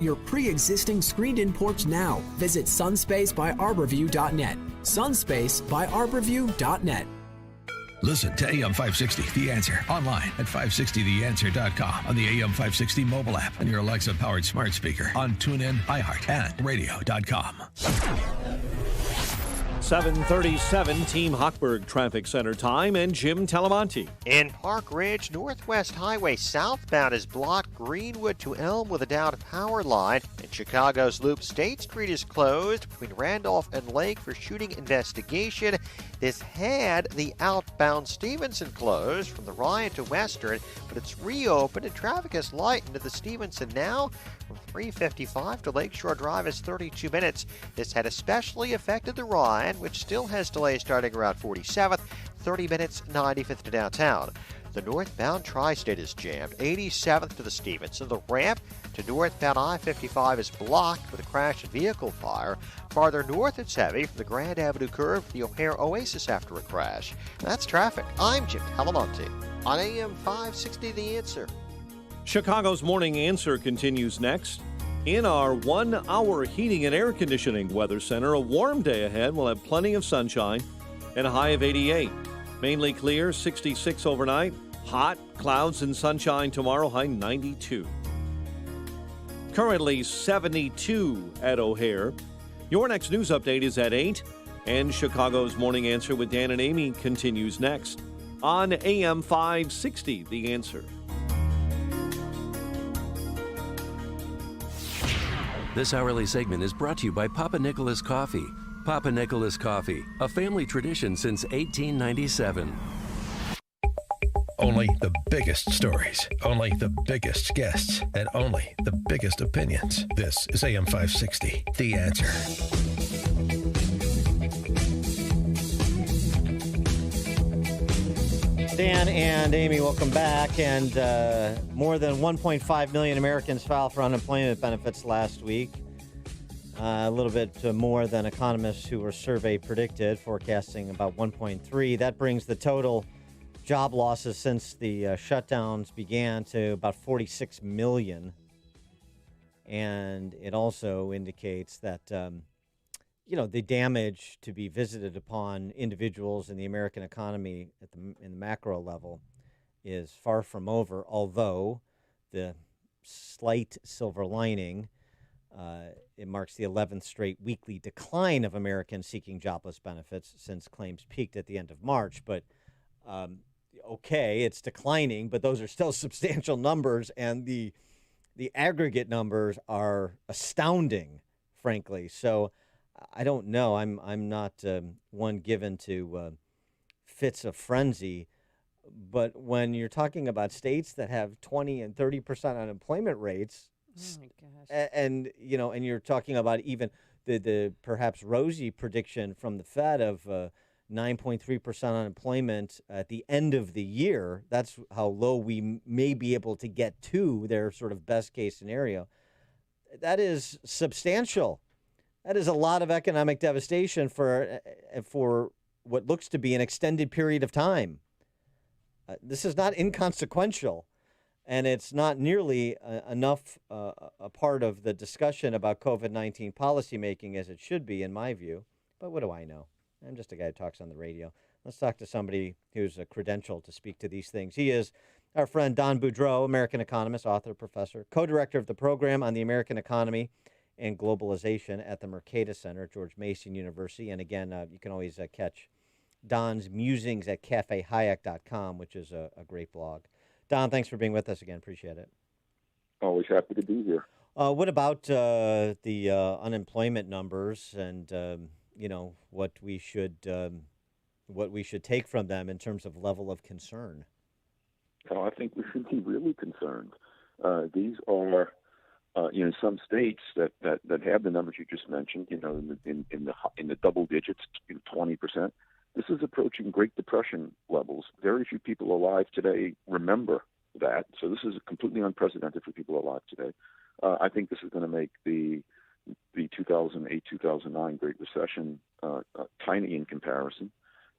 your pre-existing screened-in porch now. Visit sunspacebyarborview.net. Sunspacebyarborview.net. Listen to AM 560, The Answer, online at 560theanswer.com, on the AM 560 mobile app, and your Alexa-powered smart speaker, on TuneIn, iHeart, and radio.com. 7:37 Team Hochberg Traffic Center time, and Jim Talamonte. In Park Ridge, Northwest Highway southbound is blocked Greenwood to Elm with a downed power line. In Chicago's Loop, State Street is closed between Randolph and Lake for shooting investigation. This had the outbound Stevenson closed from the Ryan to Western, but it's reopened and traffic has lightened to the Stevenson now. From 355 to Lakeshore Drive is 32 minutes. This had especially affected the Ryan, which still has delays starting around 47th, 30 minutes 95th to downtown. The northbound Tri-State is jammed, 87th to the Stevenson. The ramp to northbound I-55 is blocked with a crash and vehicle fire. Farther north, it's heavy from the Grand Avenue curve to the O'Hare Oasis after a crash. That's traffic. I'm Jim Talamonte on AM 560 The Answer. Chicago's Morning Answer continues next. In our 1-hour heating and air conditioning weather center, a warm day ahead. We'll have plenty of sunshine and a high of 88. Mainly clear, 66 overnight. Hot, clouds and sunshine tomorrow, high 92. Currently 72 at O'Hare. Your next news update is at 8. And Chicago's Morning Answer with Dan and Amy continues next on AM 560, The Answer. This hourly segment is brought to you by Papa Nicholas Coffee. Papa Nicholas Coffee, a family tradition since 1897. Only the biggest stories, only the biggest guests, and only the biggest opinions. This is AM 560, The Answer. Dan and Amy, welcome back. And more than 1.5 million Americans filed for unemployment benefits last week. A little bit more than economists who were surveyed predicted, forecasting about 1.3. That brings the total job losses since the shutdowns began to about 46 million. And it also indicates that, the damage to be visited upon individuals in the American economy in the macro level is far from over, although the slight silver lining, it marks the 11th straight weekly decline of Americans seeking jobless benefits since claims peaked at the end of March. But, okay, it's declining, but those are still substantial numbers, and the aggregate numbers are astounding, frankly. So I don't know. I'm not one given to fits of frenzy, but when you're talking about states that have 20 and 30% unemployment rates, oh my gosh. and you're talking about even the perhaps rosy prediction from the Fed of 9.3% unemployment at the end of the year. That's how low we may be able to get to their sort of best case scenario. That is substantial. That is a lot of economic devastation for what looks to be an extended period of time. This is not inconsequential, and it's not nearly enough a part of the discussion about COVID-19 policymaking as it should be, in my view. But what do I know? I'm just a guy who talks on the radio. Let's talk to somebody who's a credential to speak to these things. He is our friend Don Boudreaux, American economist, author, professor, co-director of the program on the American economy and globalization at the Mercatus Center at George Mason University. And again, you can always catch Don's musings at cafehayek.com, which is a great blog. Don, thanks for being with us again. Appreciate it. Always happy to be here. What about the unemployment numbers and what we should take from them in terms of level of concern? I think we should be really concerned. These are some states that have the numbers you just mentioned, in the double digits, 20%. This is approaching Great Depression levels. Very few people alive today remember that. So this is completely unprecedented for people alive today. I think this is going to make the 2008-2009 Great Recession tiny in comparison.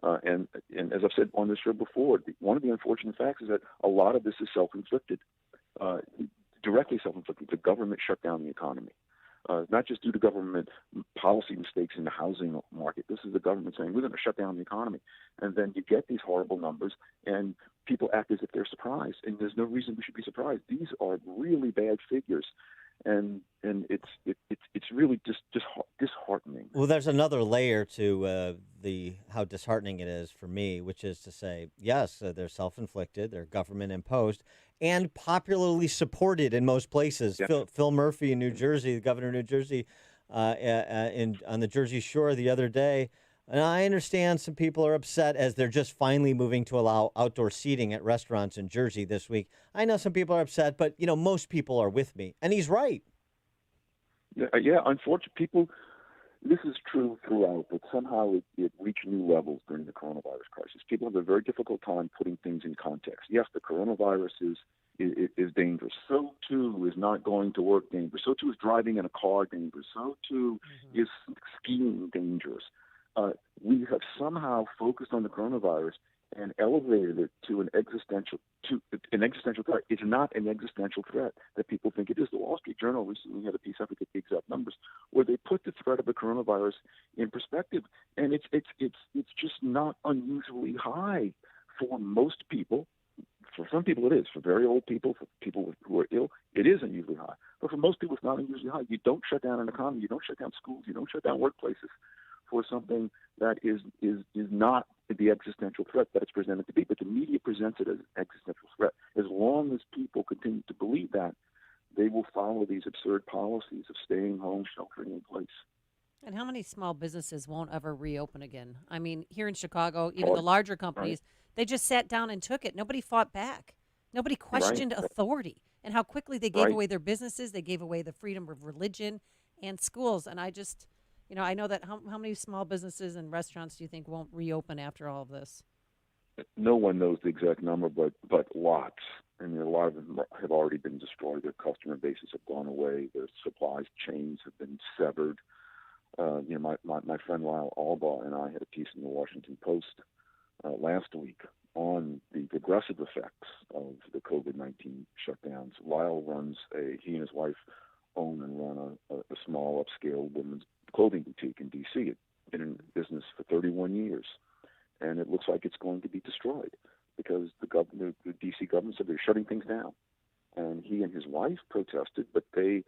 And as I've said on this show before, one of the unfortunate facts is that a lot of this is self-inflicted. directly self-inflicted. The government shut down the economy. Not just due to government policy mistakes in the housing market. This is the government saying, we're going to shut down the economy. And then you get these horrible numbers, and people act as if they're surprised. And there's no reason we should be surprised. These are really bad figures. And it's really just disheartening. Well, there's another layer to how disheartening it is for me, which is to say, yes, they're self-inflicted, they're government-imposed, and popularly supported in most places. Yeah. Phil Murphy in New Jersey, the governor of New Jersey, on the Jersey Shore the other day. And I understand some people are upset as they're just finally moving to allow outdoor seating at restaurants in Jersey this week. I know some people are upset, but, most people are with me. And he's right. Yeah, unfortunately, people, this is true throughout, but somehow it reached new levels during the coronavirus crisis. People have a very difficult time putting things in context. Yes, the coronavirus is dangerous. So, too, is not going to work dangerous. So, too, is driving in a car dangerous. So, too, is skiing dangerous. We have somehow focused on the coronavirus and elevated it to an existential threat. It's not an existential threat that people think it is. The Wall Street Journal recently had a piece, I forget the exact numbers, where they put the threat of the coronavirus in perspective, and it's just not unusually high for most people. For some people it is. For very old people, for people who are ill, it is unusually high. But for most people, it's not unusually high. You don't shut down an economy. You don't shut down schools. You don't shut down workplaces for something that is not the existential threat that it's presented to be. But the media presents it as an existential threat. As long as people continue to believe that, they will follow these absurd policies of staying home, sheltering in place. And how many small businesses won't ever reopen again? I mean, here in Chicago, even the larger companies, they just sat down and took it. Nobody fought back. Nobody questioned authority. And how quickly they gave away their businesses. They gave away the freedom of religion and schools. And I just... I know that how many small businesses and restaurants do you think won't reopen after all of this? No one knows the exact number, but lots. I mean, a lot of them have already been destroyed. Their customer bases have gone away. Their supply chains have been severed. My friend Lyle Albaugh and I had a piece in the Washington Post last week on the progressive effects of the COVID-19 shutdowns. Lyle he and his wife own and run a small upscale women's clothing boutique in D.C. It's been in business for 31 years, and it looks like it's going to be destroyed because the D.C. government said they're shutting things down. And he and his wife protested, but they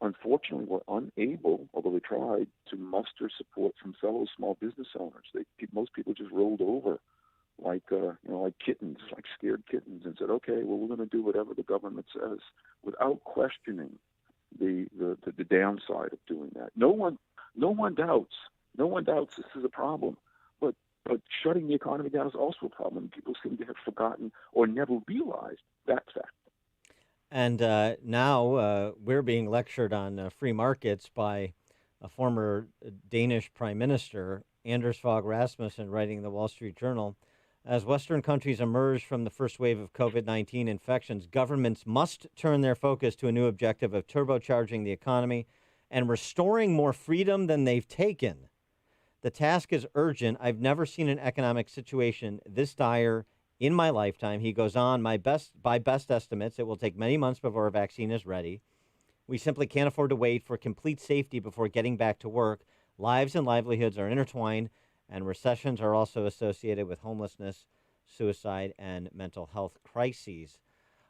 unfortunately were unable, although they tried, to muster support from fellow small business owners. Most people just rolled over like kittens, like scared kittens, and said, "Okay, well, we're going to do whatever the government says," without questioning the downside of doing that. No one doubts this is a problem, but shutting the economy down is also a problem. People seem to have forgotten or never realized that fact. And now we're being lectured on free markets by a former Danish prime minister, Anders Fogh Rasmussen, writing in the Wall Street Journal. As Western countries emerge from the first wave of COVID-19 infections, governments must turn their focus to a new objective of turbocharging the economy and restoring more freedom than they've taken. The task is urgent. I've never seen an economic situation this dire in my lifetime. He goes on, by best estimates, it will take many months before a vaccine is ready. We simply can't afford to wait for complete safety before getting back to work. Lives and livelihoods are intertwined, and recessions are also associated with homelessness, suicide, and mental health crises.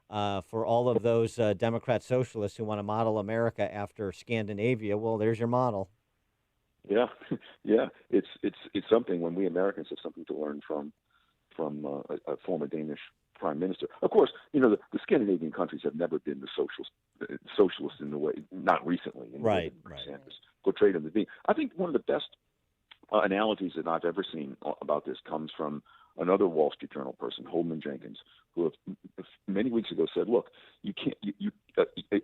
For all of those Democrat socialists who want to model America after Scandinavia, well, there's your model. Yeah, it's something when we Americans have something to learn from a former Danish prime minister. Of course, the Scandinavian countries have never been the socialists in the way, not recently. Right. Sanders portrayed them as being. I think one of the best analogies that I've ever seen about this comes from another Wall Street Journal person, Holman Jenkins, who many weeks ago said, "Look, you can't.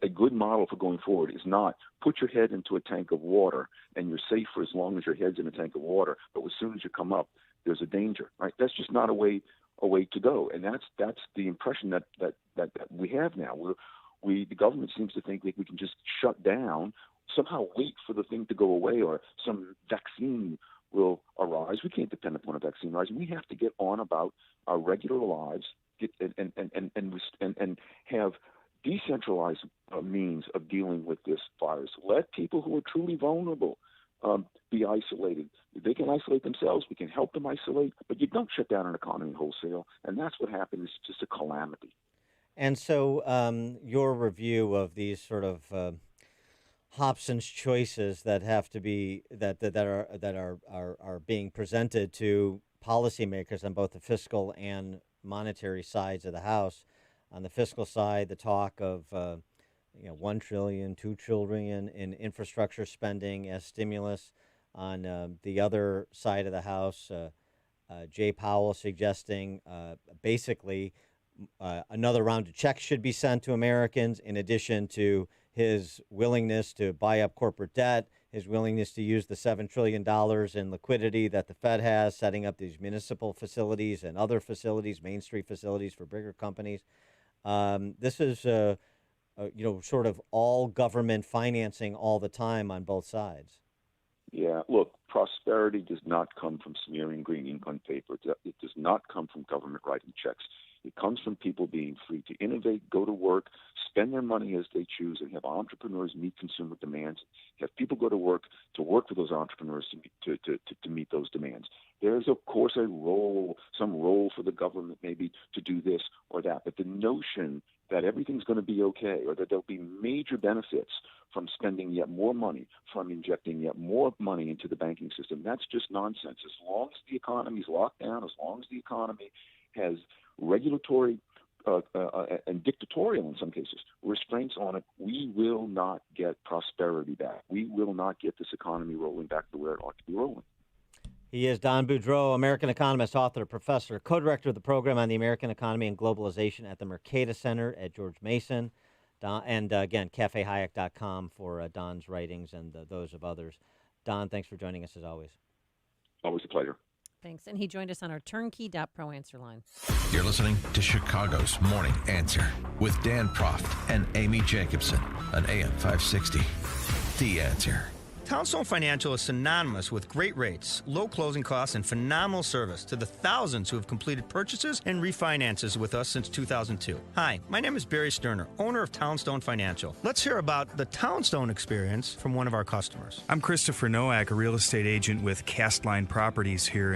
A good model for going forward is not put your head into a tank of water and you're safe for as long as your head's in a tank of water, but as soon as you come up, there's a danger." Right? That's just not a way to go, and that's the impression that we have now. The government seems to think that we can just shut down, somehow wait for the thing to go away, or some vaccine will arise. We can't depend upon a vaccine rising. We have to get on about our regular lives, and have decentralized means of dealing with this virus. Let people who are truly vulnerable be isolated. They can isolate themselves. We can help them isolate, but you don't shut down an economy wholesale, and that's what happened. It's just a calamity. And so, your review of these sort of Hobson's choices that have to be that are being presented to policymakers on both the fiscal and monetary sides of the House. On the fiscal side, the talk of $1 trillion, $2 trillion in infrastructure spending as stimulus. On the other side of the House, Jay Powell suggesting basically another round of checks should be sent to Americans, in addition to his willingness to buy up corporate debt, his willingness to use the $7 trillion in liquidity that the Fed has, setting up these municipal facilities and other facilities, Main Street facilities for bigger companies. This is, sort of all government financing all the time on both sides. Yeah, look, prosperity does not come from smearing green ink on paper. It does not come from government writing checks. It comes from people being free to innovate, go to work, spend their money as they choose, and have entrepreneurs meet consumer demands. Have people go to work with those entrepreneurs to meet those demands. There's, of course, some role for the government maybe to do this or that. But the notion that everything's going to be okay, or that there'll be major benefits from spending yet more money, from injecting yet more money into the banking system, that's just nonsense. As long as the economy is locked down, as long as the economy has regulatory and dictatorial, in some cases, restraints on it, we will not get prosperity back. We will not get this economy rolling back to where it ought to be rolling. He is Don Boudreaux, American economist, author, professor, co-director of the program on the American economy and globalization at the Mercatus Center at George Mason. Again, cafehayek.com for Don's writings and those of others. Don, thanks for joining us as always. Always a pleasure. Thanks. And he joined us on our turnkey.pro answer line. You're listening to Chicago's Morning Answer with Dan Proft and Amy Jacobson on AM 560. The Answer. Townstone Financial is synonymous with great rates, low closing costs, and phenomenal service to the thousands who have completed purchases and refinances with us since 2002. Hi, my name is Barry Sterner, owner of Townstone Financial. Let's hear about the Townstone experience from one of our customers. I'm Christopher Nowak, a real estate agent with Castline Properties here